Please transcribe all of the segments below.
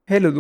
Hello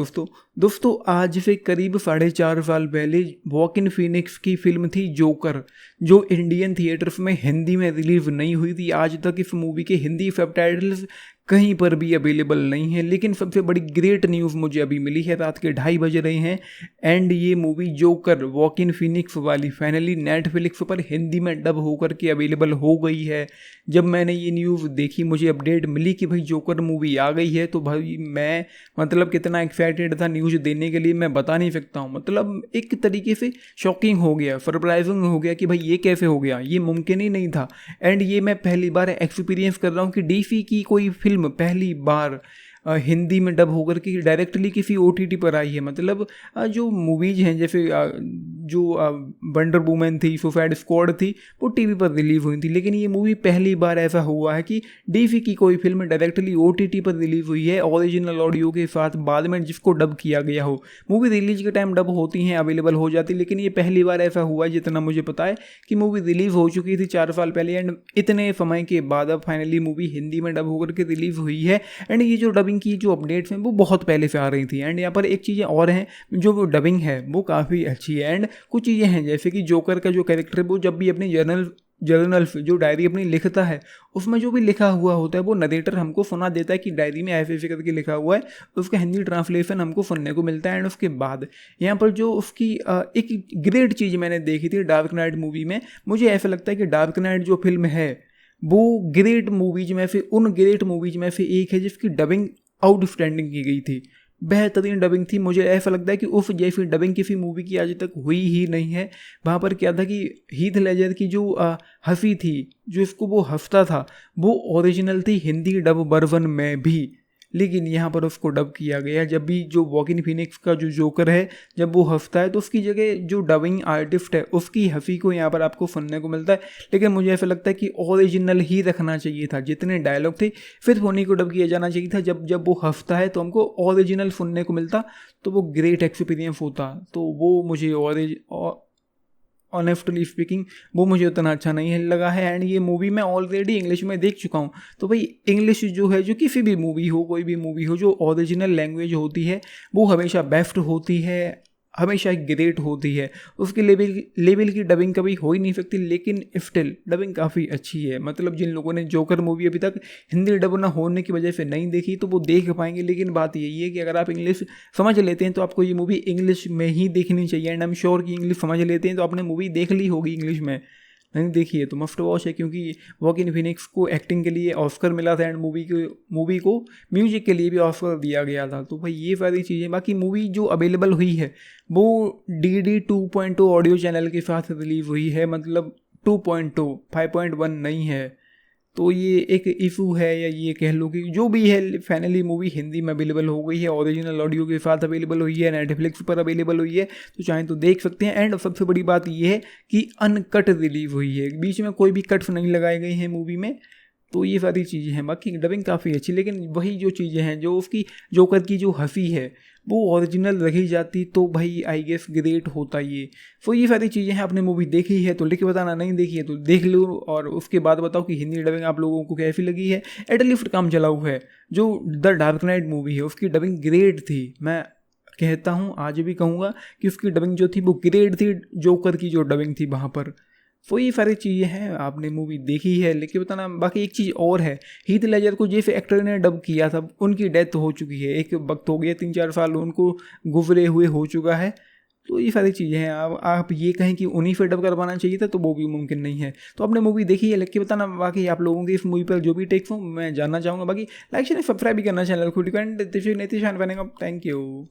दोस्तों आज से करीब 4.5 साल पहले वॉकिन फीनिक्स की फिल्म थी जोकर, जो इंडियन थिएटर्स में हिंदी में रिलीज नहीं हुई थी। आज तक इस मूवी के हिंदी सबटाइटल्स कहीं पर भी अवेलेबल नहीं है। लेकिन सबसे बड़ी ग्रेट न्यूज़ मुझे अभी मिली है, रात के 2:30 बज रहे हैं एंड ये मूवी जोकर वॉकिन फीनिक्स वाली फाइनली नेटफ्लिक्स पर हिंदी में डब होकर के अवेलेबल हो गई है। जब मैंने ये न्यूज़ देखी, मुझे अपडेट मिली कि भाई जोकर मूवी आ गई है, तो भाई मैं मतलब कितना एक्साइटेड था न्यूज़ देने के लिए, मैं बता नहीं सकता हूँ। मतलब एक तरीके से शॉकिंग हो गया, सरप्राइजिंग हो गया कि भाई ये कैसे हो गया, ये मुमकिन ही नहीं था। एंड ये मैं पहली बार एक्सपीरियंस कर रहा हूँ कि डीसी की कोई फिल्म पहली बार हिंदी में डब होकर के डायरेक्टली किसी ओटीटी पर आई है। मतलब जो मूवीज हैं जैसे जो वंडर वुमन थी, सुसाइड स्क्वाड थी, वो टीवी पर रिलीज हुई थी, लेकिन ये मूवी पहली बार ऐसा हुआ है कि डीसी की कोई फिल्म डायरेक्टली ओटीटी पर रिलीज हुई है ओरिजिनल ऑडियो के साथ, बाद में जिसको डब किया गया हो। मूवी रिलीज के टाइम डब होती हैं, अवेलेबल हो जाती, लेकिन ये पहली बार ऐसा हुआ है जितना मुझे पता है कि मूवी रिलीज हो चुकी थी 4 साल पहले एंड इतने समय के बाद अब फाइनली मूवी हिंदी में डब होकर के रिलीज हुई है। एंड ये जो डबिंग की जो अपडेट्स हैं वो बहुत पहले से आ रही थी। एंड यहाँ पर एक चीज़ें और हैं, जो डबिंग है वो काफ़ी अच्छी है। एंड कुछ चीज़ें हैं जैसे कि जोकर का जो कैरेक्टर है वो जब भी अपनी जर्नल जो डायरी अपनी लिखता है, उसमें जो भी लिखा हुआ होता है वो नरेटर हमको सुना देता है कि डायरी में ऐसे ऐसे करके लिखा हुआ है, उसका हिंदी ट्रांसलेशन हमको सुनने को मिलता है। एंड उसके बाद यहाँ पर जो उसकी एक ग्रेट चीज़ मैंने देखी थी डार्क नाइट मूवी में, मुझे ऐसा लगता है कि डार्क नाइट जो फिल्म है वो ग्रेट मूवीज में से उन ग्रेट मूवीज में से एक है जिसकी डबिंग आउटस्टैंडिंग की गई थी, बेहतरीन डबिंग थी। मुझे ऐसा लगता है कि उस जैसी डबिंग किसी मूवी की आज तक हुई ही नहीं है। वहाँ पर क्या था कि हीथ लेजर की जो हंसी थी, जो इसको वो हंसता था, वो ओरिजिनल थी हिंदी डब वर्जन में भी, लेकिन यहाँ पर उसको डब किया गया। जब भी जो वॉकिन फीनिक्स का जो जोकर है जब वो हंसता है तो उसकी जगह जो डबिंग आर्टिस्ट है उसकी हंसी को यहाँ पर आपको सुनने को मिलता है। लेकिन मुझे ऐसा लगता है कि ओरिजिनल ही रखना चाहिए था, जितने डायलॉग थे फिर होने को डब किया जाना चाहिए था। जब वो हंसता है तो हमको ओरिजिनल सुनने को मिलता, तो वो ग्रेट एक्सपीरियंस होता। तो वो मुझे ऑनेस्टली स्पीकिंग वो मुझे उतना अच्छा नहीं लगा है। एंड ये मूवी मैं ऑलरेडी इंग्लिश में देख चुका हूँ, तो भाई इंग्लिश जो है, जो किसी भी मूवी हो, कोई भी मूवी हो, जो ओरिजिनल लैंग्वेज होती है वो हमेशा बेस्ट होती है, हमेशा ग्रेट होती है। उसकी लेवल की डबिंग कभी हो ही नहीं सकती, लेकिन स्टिल डबिंग काफ़ी अच्छी है। मतलब जिन लोगों ने जोकर मूवी अभी तक हिंदी डब ना होने की वजह से नहीं देखी तो वो देख पाएंगे, लेकिन बात यही है कि अगर आप इंग्लिश समझ लेते हैं तो आपको ये मूवी इंग्लिश में ही देखनी चाहिए। एंड आई एम श्योर कि इंग्लिश समझ लेते हैं तो आपने मूवी देख ली होगी, इंग्लिश में नहीं देखी है तो मस्ट वॉच है, क्योंकि वॉकिन फीनिक्स को एक्टिंग के लिए ऑस्कर मिला था एंड मूवी को म्यूजिक के लिए भी ऑस्कर दिया गया था। तो भाई ये सारी चीज़ें, बाकी मूवी जो अवेलेबल हुई है वो DD 2.0 ऑडियो चैनल के साथ रिलीज हुई है, मतलब 2.0 5.1 नहीं है। तो ये एक इशू है, या ये कह लो कि जो भी है, फाइनली मूवी हिंदी में अवेलेबल हो गई है, ओरिजिनल ऑडियो के साथ अवेलेबल हुई है, नेटफ्लिक्स पर अवेलेबल हुई है, तो चाहे तो देख सकते हैं। एंड सबसे बड़ी बात ये है कि अनकट रिलीज हुई है, बीच में कोई भी कट्स नहीं लगाए गए हैं मूवी में। तो ये सारी चीज़ें हैं, बाकी डबिंग काफ़ी अच्छी, लेकिन वही जो चीज़ें हैं, जो उसकी जोकर की जो हंसी है वो ओरिजिनल रही जाती तो भाई आई गेस ग्रेट होता ये। तो ये सारी चीज़ें हैं। आपने मूवी देखी है तो लिख के बताना, नहीं देखी है तो देख लो और उसके बाद बताओ कि हिंदी डबिंग आप लोगों को कैसी लगी है। एटलिफ्ट काम चलाऊ है जो द डार्क नाइट मूवी है, उसकी डबिंग ग्रेट थी। मैं कहता हूँ, आज भी कहूँगा कि उसकी डबिंग जो थी वो ग्रेट थी, जोकर की जो डबिंग थी वहाँ पर। तो ये सारी चीज़ें हैं, आपने मूवी देखी है लेकिन बताना। बाकी एक चीज़ और है, हीथ लेजर को जिस एक्टर ने डब किया था उनकी डेथ हो चुकी है, एक वक्त हो गया 3-4 साल उनको गुजरे हुए हो चुका है। तो ये सारी चीज़ें हैं। आप ये कहें कि उन्हीं से डब करवाना चाहिए था तो वो भी मुमकिन नहीं है। तो आपने मूवी देखी है, लिख के बताना। बाकी आप लोगों की इस मूवी पर जो भी टेक्स हो मैं जानना चाहूँगा। बाकी लाइक शेयर सब्सक्राइब भी करना चैनल को। डिपेंड नीतीश बनेगा। Thank you.